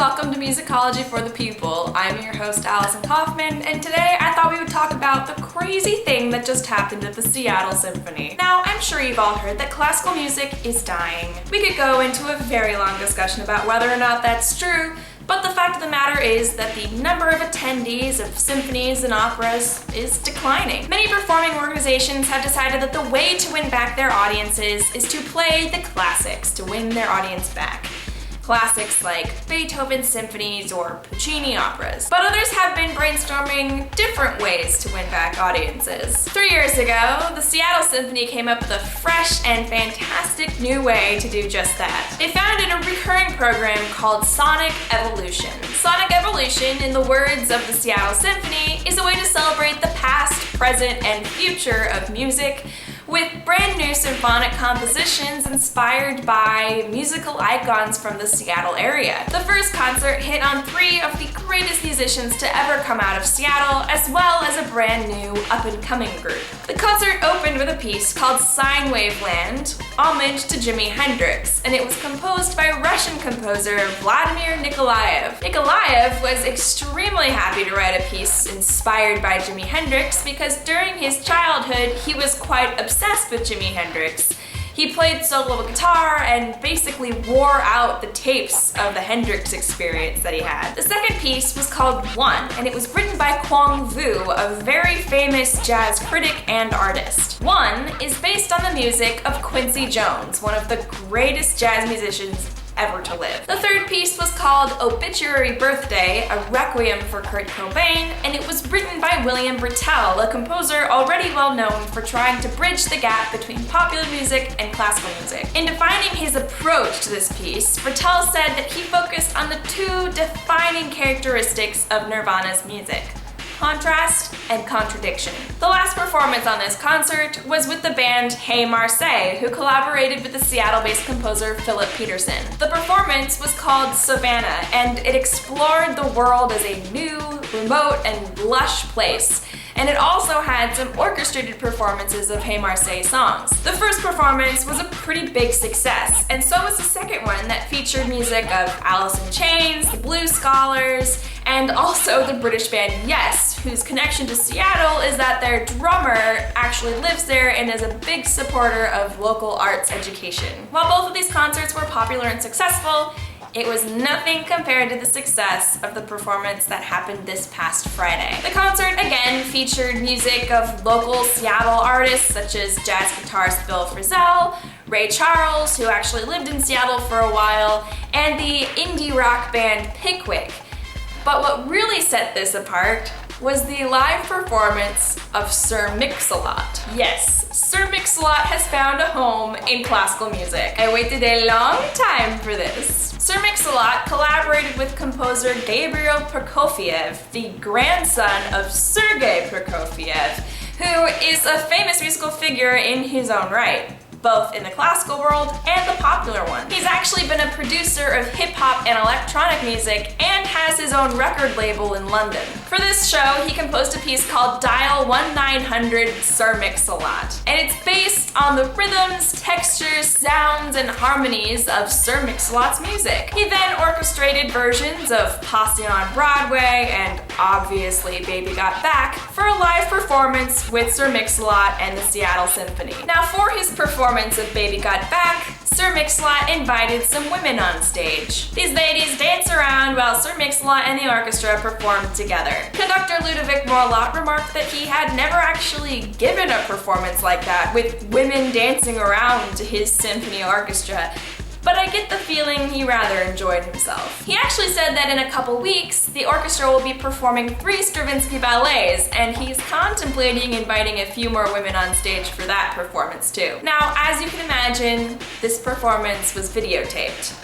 welcome to Musicology for the People. I'm your host, Allison Kaufman, and today I thought we would talk about the crazy thing that just happened at the Seattle Symphony. Now, I'm sure you've all heard that classical music is dying. We could go into a very long discussion about whether or not that's true, but the fact of the matter is that the number of attendees of symphonies and operas is declining. Many performing organizations have decided that the way to win back their audiences is to play the classics to win their audience back. Classics like Beethoven's symphonies or Puccini operas. But others have been brainstorming different ways to win back audiences. 3 years ago, the Seattle Symphony came up with a fresh and fantastic new way to do just that. They founded a recurring program called Sonic Evolution. Sonic Evolution, in the words of the Seattle Symphony, is a way to celebrate the past, present, and future of music with brand new symphonic compositions inspired by musical icons from the Seattle area. The first concert hit on 3 of the greatest musicians to ever come out of Seattle, as well as a brand new up-and-coming group. The concert opened with a piece called Sine Wave Land, homage to Jimi Hendrix, and it was composed by Russian composer Vladimir Nikolaev. Nikolaev was extremely happy to write a piece inspired by Jimi Hendrix because during his childhood he was quite obsessed with Jimi Hendrix. He played solo guitar and basically wore out the tapes of the Hendrix experience that he had. The second piece was called One, and it was written by Kwong Vu, a very famous jazz critic and artist. One is based on the music of Quincy Jones, one of the greatest jazz musicians ever to live. The third piece was called Obituary Birthday, a requiem for Kurt Cobain, and it was written by William Brittell, a composer already well known for trying to bridge the gap between popular music and classical music. In defining his approach to this piece, Brittell said that he focused on the 2 defining characteristics of Nirvana's music: contrast and contradiction. The last performance on this concert was with the band Hey Marseille, who collaborated with the Seattle-based composer Philip Peterson. The performance was called Savannah, and it explored the world as a new, remote, and lush place. And it also had some orchestrated performances of Hey Marseille songs. The first performance was a pretty big success, and so was the second one that featured music of Alice in Chains, the Blues Scholars, and also the British band Yes, whose connection to Seattle is that their drummer actually lives there and is a big supporter of local arts education. While both of these concerts were popular and successful, it was nothing compared to the success of the performance that happened this past Friday. The concert again featured music of local Seattle artists such as jazz guitarist Bill Frisell, Ray Charles, who actually lived in Seattle for a while, and the indie rock band Pickwick. But what really set this apart was the live performance of Sir Mix-a-Lot. Yes, Sir Mix-a-Lot has found a home in classical music. I waited a long time for this. Sir Mix-a-Lot collaborated with composer Gabriel Prokofiev, the grandson of Sergei Prokofiev, who is a famous musical figure in his own right, both in the classical world and the popular one. He's actually been a producer of hip-hop and electronic music and has his own record label in London. For this show, he composed a piece called Dial 1900 Sir Mix-a-Lot, and it's based on the rhythms, textures, sounds, and harmonies of Sir Mix-a-Lot's music. He then orchestrated versions of Posse on Broadway and obviously Baby Got Back for a live performance with Sir Mix-a-Lot and the Seattle Symphony. Now, for his performance of Baby Got Back, Sir Mix-a-Lot invited some women on stage. These ladies dance around while Sir Mix-a-Lot and the orchestra performed together. Conductor Ludovic Morlot remarked that he had never actually given a performance like that with women dancing around to his symphony orchestra, but I get the feeling he rather enjoyed himself. He actually said that in a couple weeks, the orchestra will be performing 3 Stravinsky ballets, and he's contemplating inviting a few more women on stage for that performance too. Now, as you can imagine, this performance was videotaped,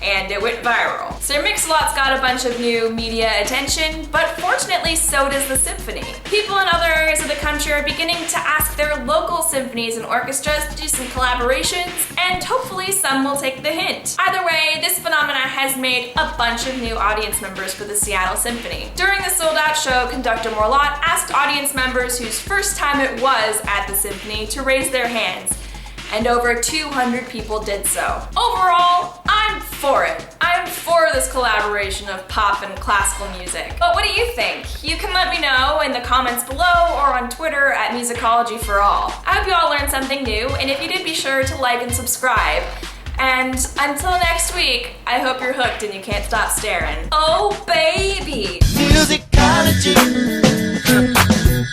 and it went viral. Sir Mix-a-Lot's got a bunch of new media attention, but fortunately so does the symphony. People in other areas of the country are beginning to ask their local symphonies and orchestras to do some collaborations, and hopefully some will take the hint. Either way, this phenomena has made a bunch of new audience members for the Seattle Symphony. During the sold-out show, conductor Morlot asked audience members whose first time it was at the symphony to raise their hands, and over 200 people did so. Overall, I'm for it. I'm am for this collaboration of pop and classical music. But what do you think? You can let me know in the comments below or on Twitter at Musicology for All. I hope you all learned something new, and if you did, be sure to like and subscribe. And until next week, I hope you're hooked and you can't stop staring. Oh baby! Musicology.